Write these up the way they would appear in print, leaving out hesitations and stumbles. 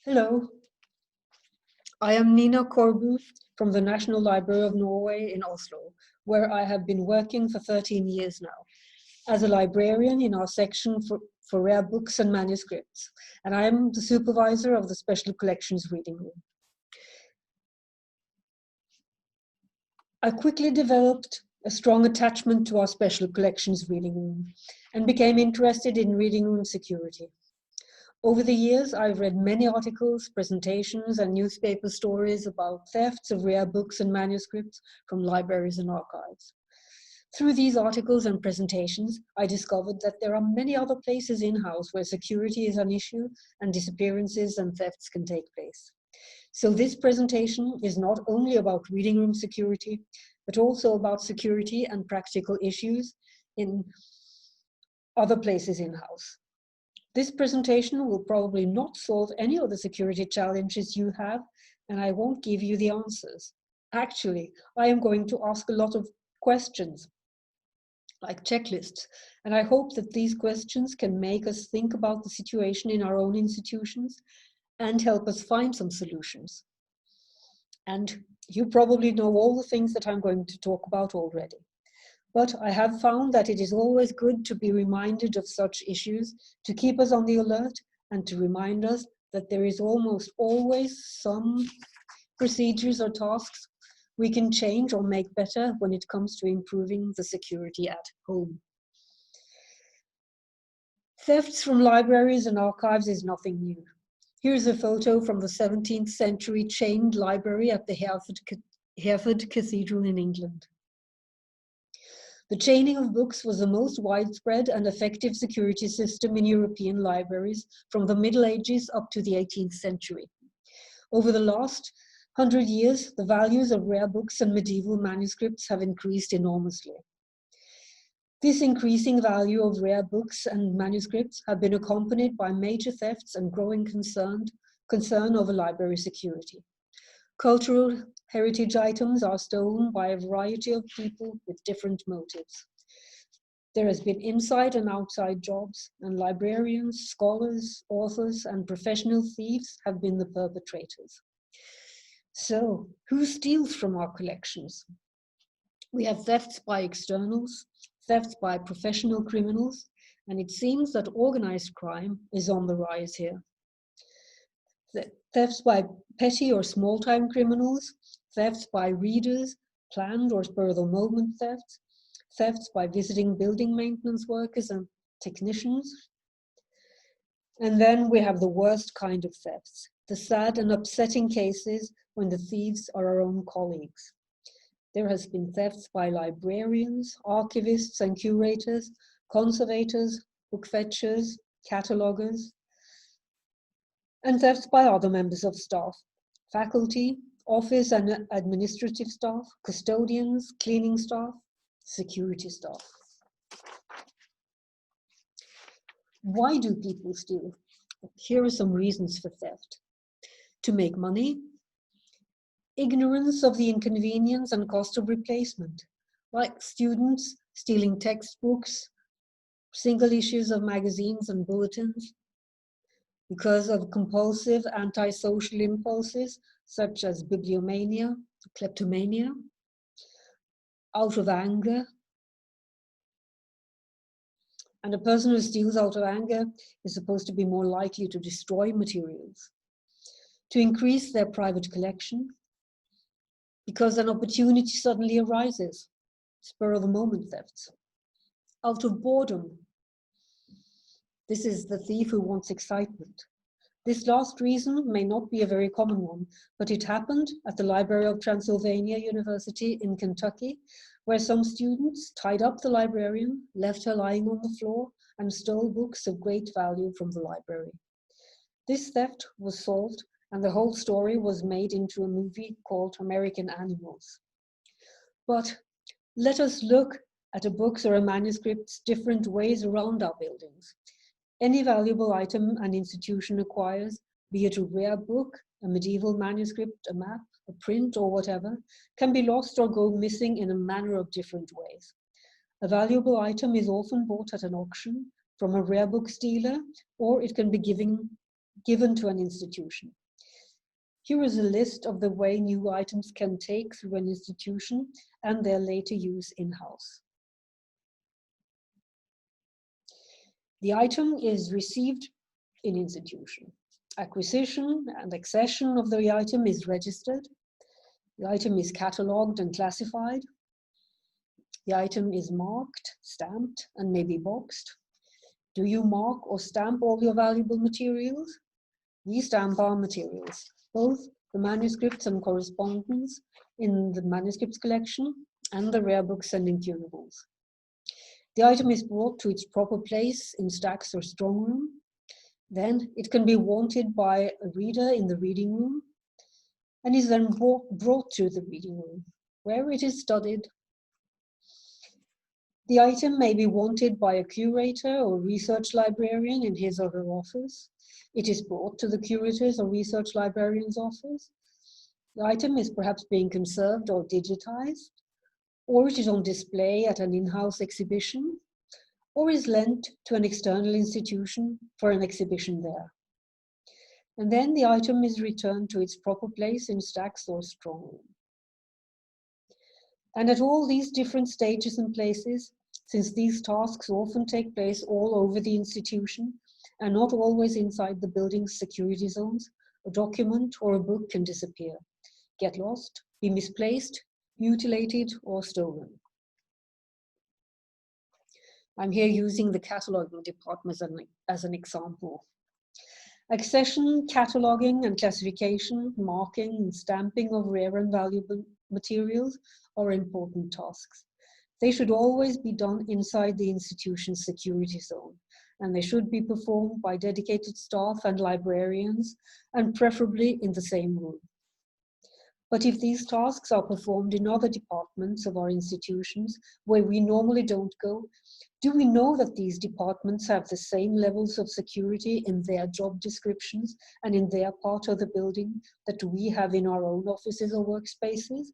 Hello, I am Nina Korbu from the National Library of Norway in Oslo, where I have been working for 13 years now as a librarian in our section for rare books and manuscripts, and I am the supervisor of the Special Collections Reading Room. I quickly developed a strong attachment to our Special Collections Reading Room and became interested in reading room security. Over the years, I've read many articles, presentations, and newspaper stories about thefts of rare books and manuscripts from libraries and archives. Through these articles and presentations, I discovered that there are many other places in-house where security is an issue and disappearances and thefts can take place. So this presentation is not only about reading room security, but also about security and practical issues in other places in-house. This presentation will probably not solve any of the security challenges you have, and I won't give you the answers. Actually, I am going to ask a lot of questions, like checklists, and I hope that these questions can make us think about the situation in our own institutions and help us find some solutions. And you probably know all the things that I'm going to talk about already. But I have found that it is always good to be reminded of such issues, to keep us on the alert and to remind us that there is almost always some procedures or tasks we can change or make better when it comes to improving the security at home. Thefts from libraries and archives is nothing new. Here's a photo from the 17th century chained library at the Hereford Cathedral in England. The chaining of books was the most widespread and effective security system in European libraries from the Middle Ages up to the 18th century. Over the last 100 years, the values of rare books and medieval manuscripts have increased enormously. This increasing value of rare books and manuscripts have been accompanied by major thefts and growing concern over library security. Cultural heritage items are stolen by a variety of people with different motives. There has been inside and outside jobs, and librarians, scholars, authors, and professional thieves have been the perpetrators. So, who steals from our collections? We have thefts by externals, thefts by professional criminals, and it seems that organized crime is on the rise here. Thefts by petty or small-time criminals, thefts by readers, planned or spur-of-the-moment thefts, thefts by visiting building maintenance workers and technicians. And then we have the worst kind of thefts, the sad and upsetting cases when the thieves are our own colleagues. There has been thefts by librarians, archivists and curators, conservators, book fetchers, catalogers, and thefts by other members of staff, faculty, office and administrative staff, custodians, cleaning staff, security staff. Why do people steal? Here are some reasons for theft. To make money, ignorance of the inconvenience and cost of replacement, like students stealing textbooks, single issues of magazines and bulletins, because of compulsive antisocial impulses such as bibliomania, kleptomania, out of anger. And a person who steals out of anger is supposed to be more likely to destroy materials, to increase their private collection, because an opportunity suddenly arises, spur of the moment thefts, out of boredom. This is the thief who wants excitement. This last reason may not be a very common one, but it happened at the Library of Transylvania University in Kentucky, where some students tied up the librarian, left her lying on the floor, and stole books of great value from the library. This theft was solved, and the whole story was made into a movie called American Animals. But let us look at a book's or a manuscript's different ways around our buildings. Any valuable item an institution acquires, be it a rare book, a medieval manuscript, a map, a print, or whatever, can be lost or go missing in a manner of different ways. A valuable item is often bought at an auction from a rare book dealer, or it can be given given to an institution. Here is a list of the way new items can take through an institution and their later use in-house. The item is received in institution. Acquisition and accession of the item is registered. The item is catalogued and classified. The item is marked, stamped, and maybe boxed. Do you mark or stamp all your valuable materials? We stamp our materials, both the manuscripts and correspondence in the manuscripts collection and the rare books and incunables. The item is brought to its proper place in stacks or strong room. Then it can be wanted by a reader in the reading room and is then brought to the reading room, where it is studied. The item may be wanted by a curator or research librarian in his or her office. It is brought to the curator's or research librarian's office. The item is perhaps being conserved or digitized, or it is on display at an in-house exhibition, or is lent to an external institution for an exhibition there. And then the item is returned to its proper place in stacks or strong room. And at all these different stages and places, since these tasks often take place all over the institution and not always inside the building's security zones, a document or a book can disappear, get lost, be misplaced, mutilated, or stolen. I'm here using the cataloging department as an example. Accession, cataloging, and classification, marking, and stamping of rare and valuable materials are important tasks. They should always be done inside the institution's security zone, and they should be performed by dedicated staff and librarians, and preferably in the same room. But if these tasks are performed in other departments of our institutions where we normally don't go, do we know that these departments have the same levels of security in their job descriptions and in their part of the building that we have in our own offices or workspaces,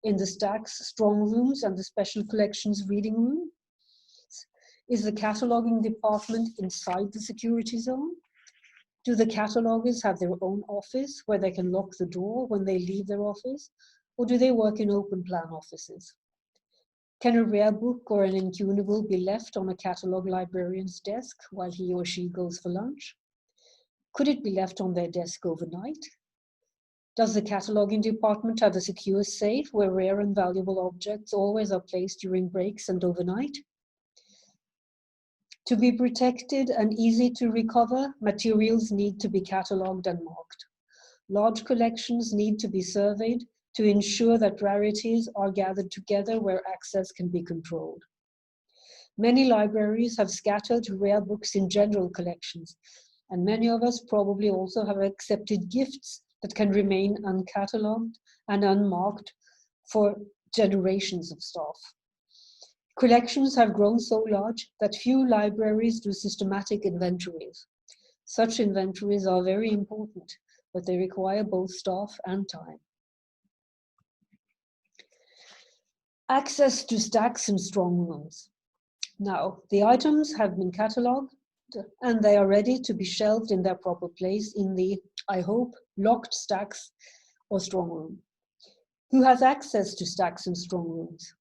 in the stacks, strong rooms, and the special collections reading room? Is the cataloging department inside the security zone? Do the catalogers have their own office where they can lock the door when they leave their office, or do they work in open plan offices? Can a rare book or an incunable be left on a catalog librarian's desk while he or she goes for lunch? Could it be left on their desk overnight? Does the cataloging department have a secure safe where rare and valuable objects always are placed during breaks and overnight? To be protected and easy to recover, materials need to be catalogued and marked. Large collections need to be surveyed to ensure that rarities are gathered together where access can be controlled. Many libraries have scattered rare books in general collections, and many of us probably also have accepted gifts that can remain uncatalogued and unmarked for generations of staff. Collections have grown so large that few libraries do systematic inventories. Such inventories are very important, but they require both staff and time. Access to stacks and strong rooms. Now, the items have been catalogued and they are ready to be shelved in their proper place in the, I hope, locked stacks or strong room. Who has access to stacks and strong rooms?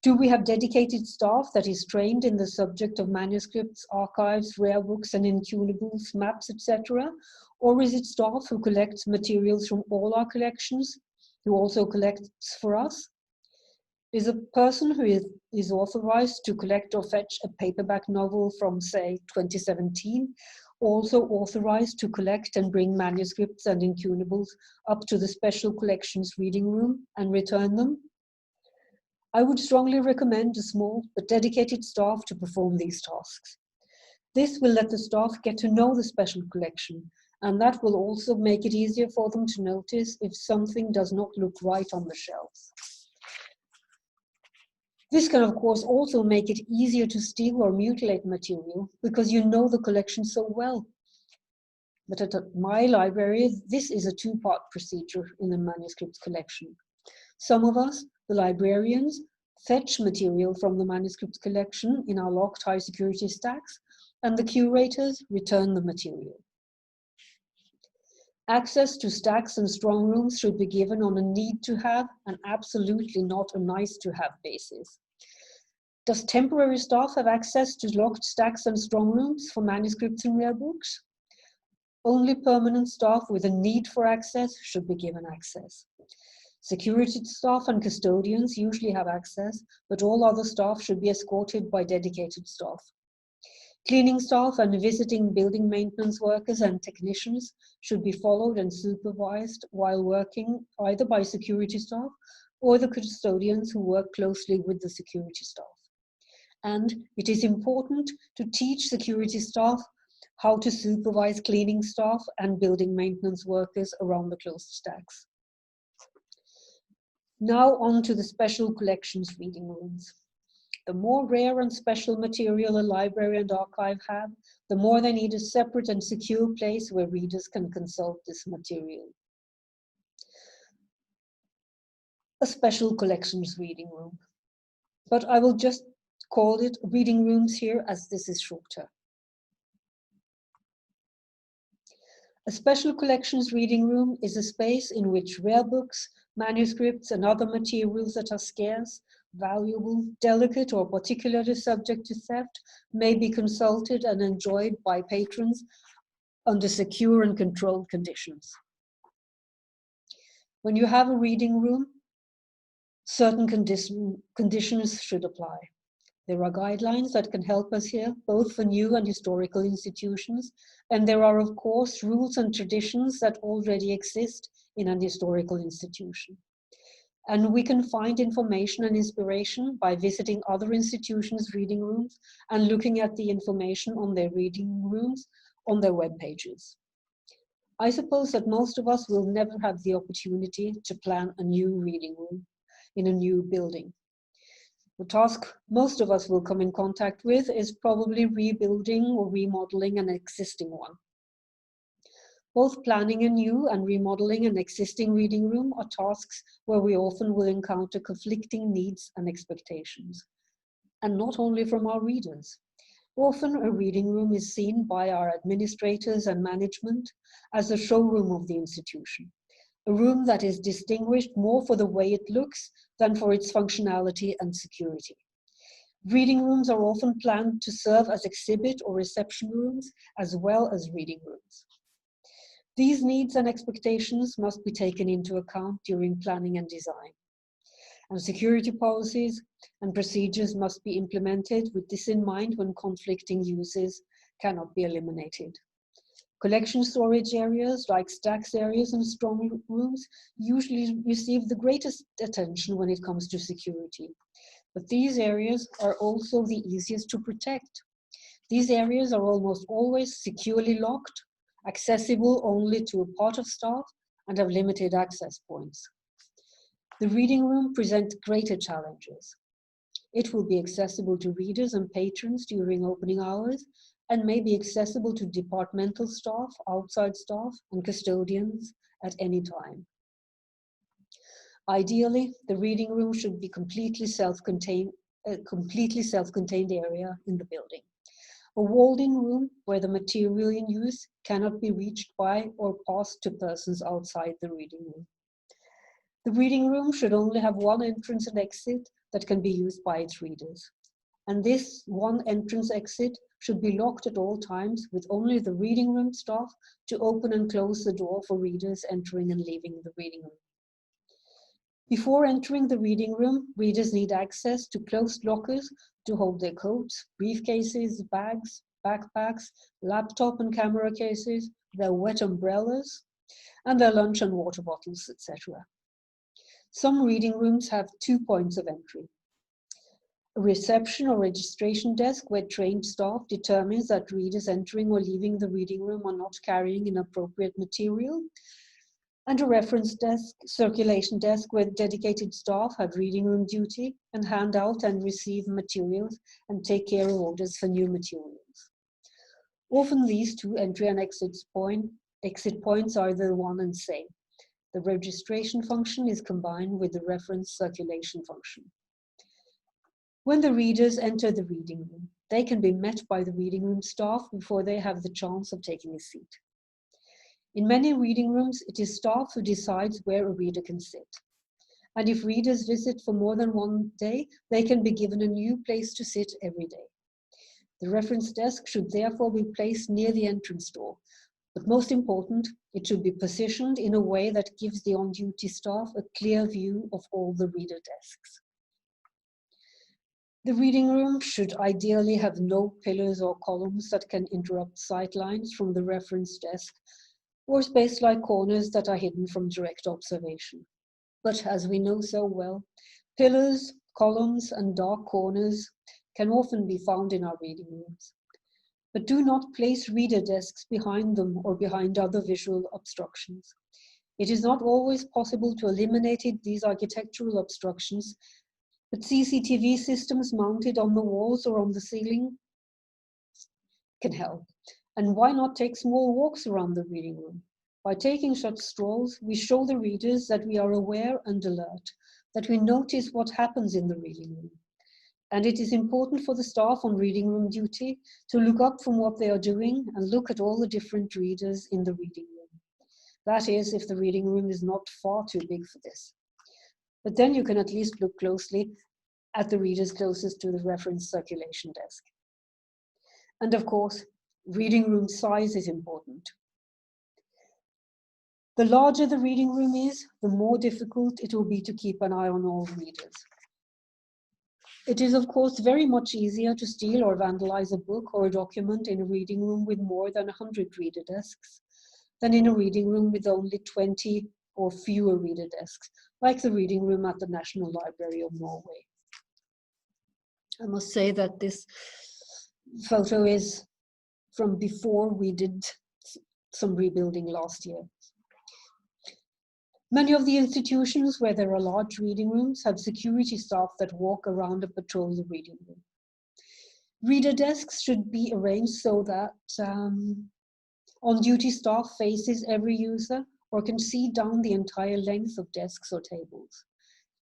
Do we have dedicated staff that is trained in the subject of manuscripts, archives, rare books and incunables, maps, etc.? Or is it staff who collects materials from all our collections, who also collects for us? Is a person who is authorized to collect or fetch a paperback novel from, say, 2017, also authorized to collect and bring manuscripts and incunables up to the special collections reading room and return them? I would strongly recommend a small but dedicated staff to perform these tasks. This will let the staff get to know the special collection, and that will also make it easier for them to notice if something does not look right on the shelves. This can, of course, also make it easier to steal or mutilate material because you know the collection so well. But at my library, this is a two-part procedure in the manuscripts collection. Some of us, the librarians, fetch material from the manuscripts collection in our locked high security stacks, and the curators return the material. Access to stacks and strong rooms should be given on a need to have and absolutely not a nice to have basis. Does temporary staff have access to locked stacks and strong rooms for manuscripts and rare books? Only permanent staff with a need for access should be given access. Security staff and custodians usually have access, but all other staff should be escorted by dedicated staff. Cleaning staff and visiting building maintenance workers and technicians should be followed and supervised while working either by security staff or the custodians who work closely with the security staff. And it is important to teach security staff how to supervise cleaning staff and building maintenance workers around the closed stacks. Now on to the special collections reading rooms. The more rare and special material a library and archive have, the more they need a separate and secure place where readers can consult this material. A special collections reading room. But I will just call it reading rooms here as this is shorter. A special collections reading room is a space in which rare books, manuscripts, and other materials that are scarce, valuable, delicate, or particularly subject to theft may be consulted and enjoyed by patrons under secure and controlled conditions. When you have a reading room, certain conditions should apply. There are guidelines that can help us here, both for new and historical institutions, and there are, of course, rules and traditions that already exist in an historical institution. And we can find information and inspiration by visiting other institutions' reading rooms and looking at the information on their reading rooms on their web pages. I suppose that most of us will never have the opportunity to plan a new reading room in a new building. The task most of us will come in contact with is probably rebuilding or remodeling an existing one. Both planning a new and remodeling an existing reading room are tasks where we often will encounter conflicting needs and expectations, and not only from our readers. Often a reading room is seen by our administrators and management as a showroom of the institution, a room that is distinguished more for the way it looks than for its functionality and security. Reading rooms are often planned to serve as exhibit or reception rooms as well as reading rooms. These needs and expectations must be taken into account during planning and design. And security policies and procedures must be implemented with this in mind when conflicting uses cannot be eliminated. Collection storage areas like stacks areas and strong rooms usually receive the greatest attention when it comes to security. But these areas are also the easiest to protect. These areas are almost always securely locked, accessible only to a part of staff, and have limited access points. The reading room presents greater challenges. It will be accessible to readers and patrons during opening hours and may be accessible to departmental staff, outside staff, and custodians at any time. Ideally, the reading room should be a completely self-contained area in the building. A walled-in room where the material in use cannot be reached by or passed to persons outside the reading room. The reading room should only have one entrance and exit that can be used by its readers. And this one entrance exit should be locked at all times with only the reading room staff to open and close the door for readers entering and leaving the reading room. Before entering the reading room, readers need access to closed lockers to hold their coats, briefcases, bags, backpacks, laptop and camera cases, their wet umbrellas, and their lunch and water bottles, etc. Some reading rooms have 2 points of entry. A reception or registration desk where trained staff determines that readers entering or leaving the reading room are not carrying inappropriate material, and a reference desk, circulation desk where dedicated staff have reading room duty and hand out and receive materials and take care of orders for new materials. Often these two entry and exit points are the one and same. The registration function is combined with the reference circulation function. When the readers enter the reading room, they can be met by the reading room staff before they have the chance of taking a seat. In many reading rooms, it is staff who decides where a reader can sit. And if readers visit for more than one day, they can be given a new place to sit every day. The reference desk should therefore be placed near the entrance door. But most important, it should be positioned in a way that gives the on-duty staff a clear view of all the reader desks. The reading room should ideally have no pillars or columns that can interrupt sight lines from the reference desk, or space-like corners that are hidden from direct observation. But as we know so well, pillars, columns, and dark corners can often be found in our reading rooms. But do not place reader desks behind them or behind other visual obstructions. It is not always possible to eliminate these architectural obstructions, but CCTV systems mounted on the walls or on the ceiling can help. And why not take small walks around the reading room? By taking such strolls, we show the readers that we are aware and alert, that we notice what happens in the reading room. And it is important for the staff on reading room duty to look up from what they are doing and look at all the different readers in the reading room. That is, if the reading room is not far too big for this. But then you can at least look closely at the readers closest to the reference circulation desk. And of course, reading room size is important. The larger the reading room is, the more difficult it will be to keep an eye on all readers. It is, of course, very much easier to steal or vandalize a book or a document in a reading room with more than 100 reader desks than in a reading room with only 20 or fewer reader desks, like the reading room at the National Library of Norway. I must say that this photo is from before we did some rebuilding last year. Many of the institutions where there are large reading rooms have security staff that walk around and patrol the reading room. Reader desks should be arranged so that on-duty staff faces every user or can see down the entire length of desks or tables.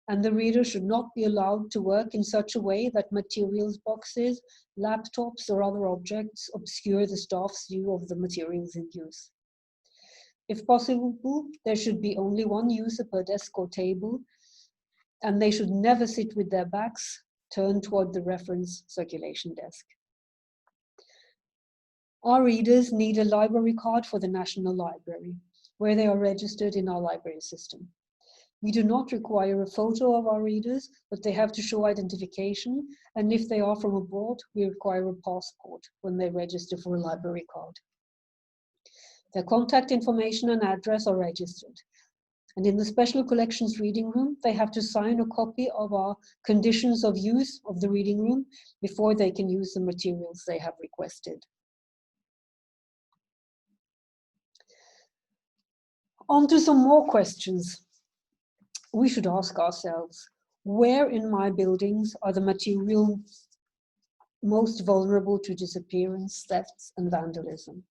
And the reader should not be allowed to work in such a way that materials boxes, laptops, or other objects obscure the staff's view of the materials in use. If possible, there should be only one user per desk or table, and they should never sit with their backs turned toward the reference circulation desk. Our readers need a library card for the National Library, where they are registered in our library system. We do not require a photo of our readers, but they have to show identification, and if they are from abroad, we require a passport when they register for a library card. Their contact information and address are registered. And in the Special Collections reading room, they have to sign a copy of our conditions of use of the reading room before they can use the materials they have requested. On to some more questions. We should ask ourselves, where in my buildings are the materials most vulnerable to disappearance, thefts, and vandalism?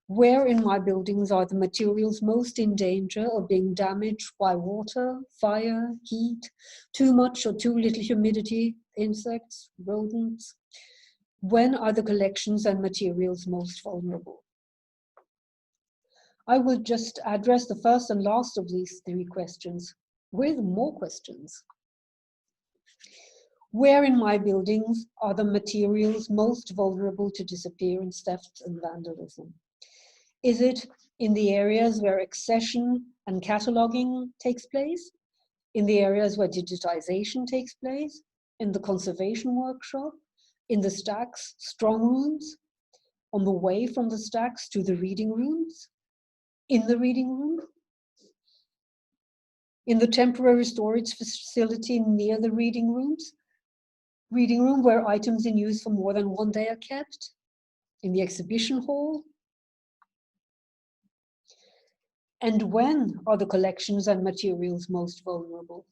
Where in my buildings are the materials most in danger of being damaged by water, fire, heat, too much or too little humidity, insects, rodents? When are the collections and materials most vulnerable? I will just address the first and last of these three questions with more questions. Where in my buildings are the materials most vulnerable to disappearance, theft, and vandalism? Is it in the areas where accession and cataloging takes place? In the areas where digitization takes place? In the conservation workshop? In the stacks, strong rooms? On the way from the stacks to the reading rooms? In the reading room? In the temporary storage facility near the reading rooms? Reading room where items in use for more than one day are kept? In the exhibition hall? And when are the collections and materials most vulnerable?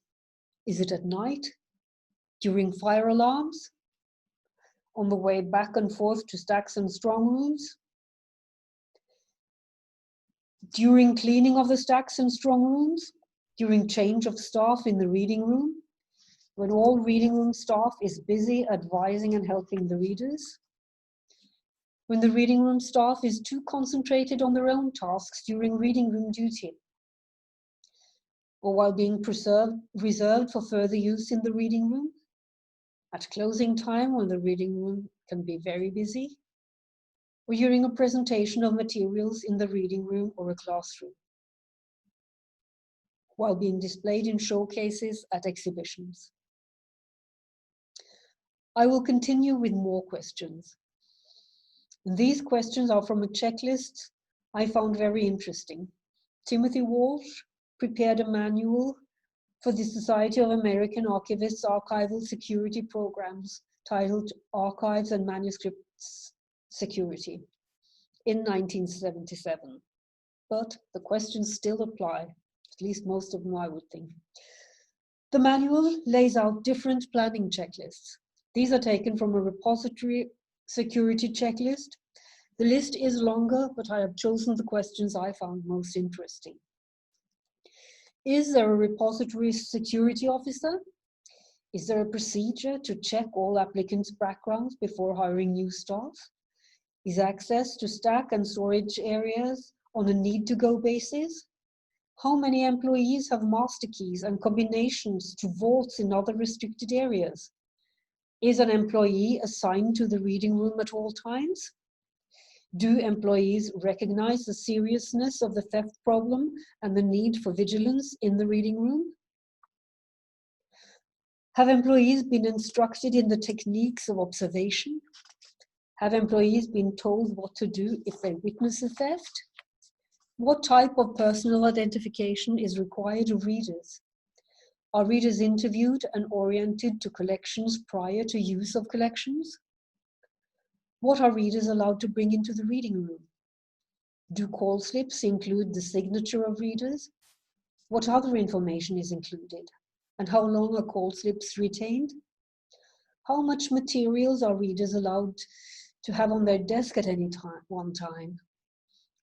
Is it at night? During fire alarms? On the way back and forth to stacks and strong rooms? During cleaning of the stacks and strong rooms? During change of staff in the reading room? When all reading room staff is busy advising and helping the readers? when the reading room staff is too concentrated on their own tasks during reading room duty, or while being reserved for further use in the reading room, at closing time when the reading room can be very busy, or during a presentation of materials in the reading room or a classroom, while being displayed in showcases at exhibitions. I will continue with more questions. These questions are from a checklist I found very interesting. Timothy Walsh prepared a manual for the Society of American Archivists Archival Security Programs titled Archives and Manuscripts Security in 1977. But the questions still apply, at least most of them I would think. The manual lays out different planning checklists. These are taken from a repository security checklist. The list is longer, but I have chosen the questions I found most interesting. Is there a repository security officer? Is there a procedure to check all applicants' backgrounds before hiring new staff? Is access to stack and storage areas on a need-to-go basis? How many employees have master keys and combinations to vaults in other restricted areas? Is an employee assigned to the reading room at all times? Do employees recognize the seriousness of the theft problem and the need for vigilance in the reading room? Have employees been instructed in the techniques of observation? Have employees been told what to do if they witness a theft? What type of personal identification is required of readers? Are readers interviewed and oriented to collections prior to use of collections? What are readers allowed to bring into the reading room? Do call slips include the signature of readers? What other information is included? And how long are call slips retained? How much materials are readers allowed to have on their desk at any one time?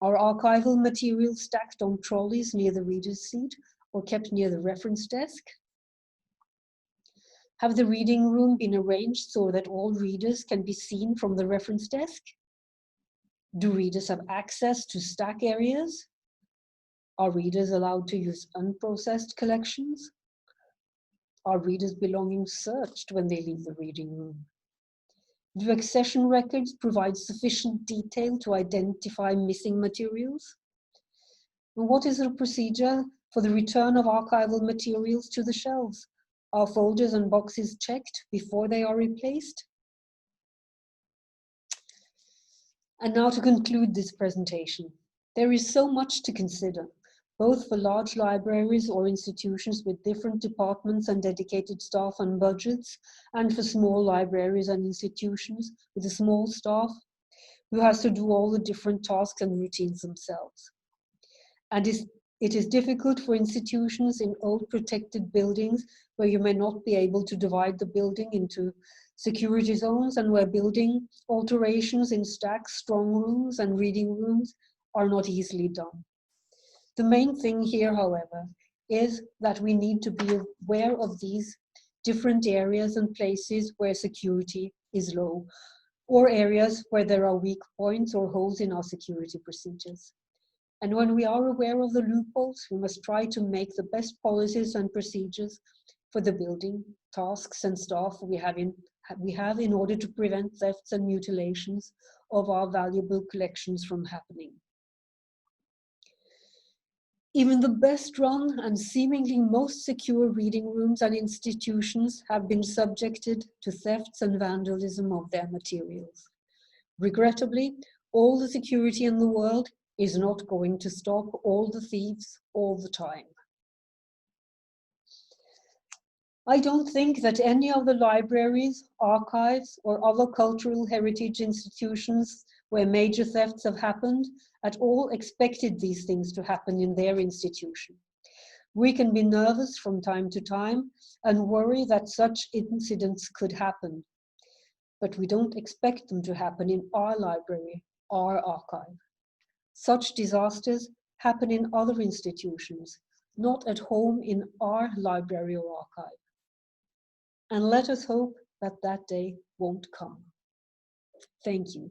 Are archival materials stacked on trolleys near the reader's seat or kept near the reference desk? Have the reading room been arranged so that all readers can be seen from the reference desk? Do readers have access to stack areas? Are readers allowed to use unprocessed collections? Are readers' belongings searched when they leave the reading room? Do accession records provide sufficient detail to identify missing materials? And what is the procedure for the return of archival materials to the shelves? Are folders and boxes checked before they are replaced? And now to conclude this presentation, there is so much to consider, both for large libraries or institutions with different departments and dedicated staff and budgets, and for small libraries and institutions with a small staff who has to do all the different tasks and routines themselves. And it is difficult for institutions in old protected buildings where you may not be able to divide the building into security zones and where building alterations in stacks, strong rooms, and reading rooms are not easily done. The main thing here, however, is that we need to be aware of these different areas and places where security is low, or areas where there are weak points or holes in our security procedures. And when we are aware of the loopholes, we must try to make the best policies and procedures for the building, tasks and staff we have in order to prevent thefts and mutilations of our valuable collections from happening. Even the best run and seemingly most secure reading rooms and institutions have been subjected to thefts and vandalism of their materials. Regrettably, all the security in the world is not going to stop all the thieves all the time. I don't think that any of the libraries, archives, or other cultural heritage institutions where major thefts have happened at all expected these things to happen in their institution. We can be nervous from time to time and worry that such incidents could happen, but we don't expect them to happen in our library, our archive. Such disasters happen in other institutions, not at home in our library or archive. And let us hope that that day won't come. Thank you.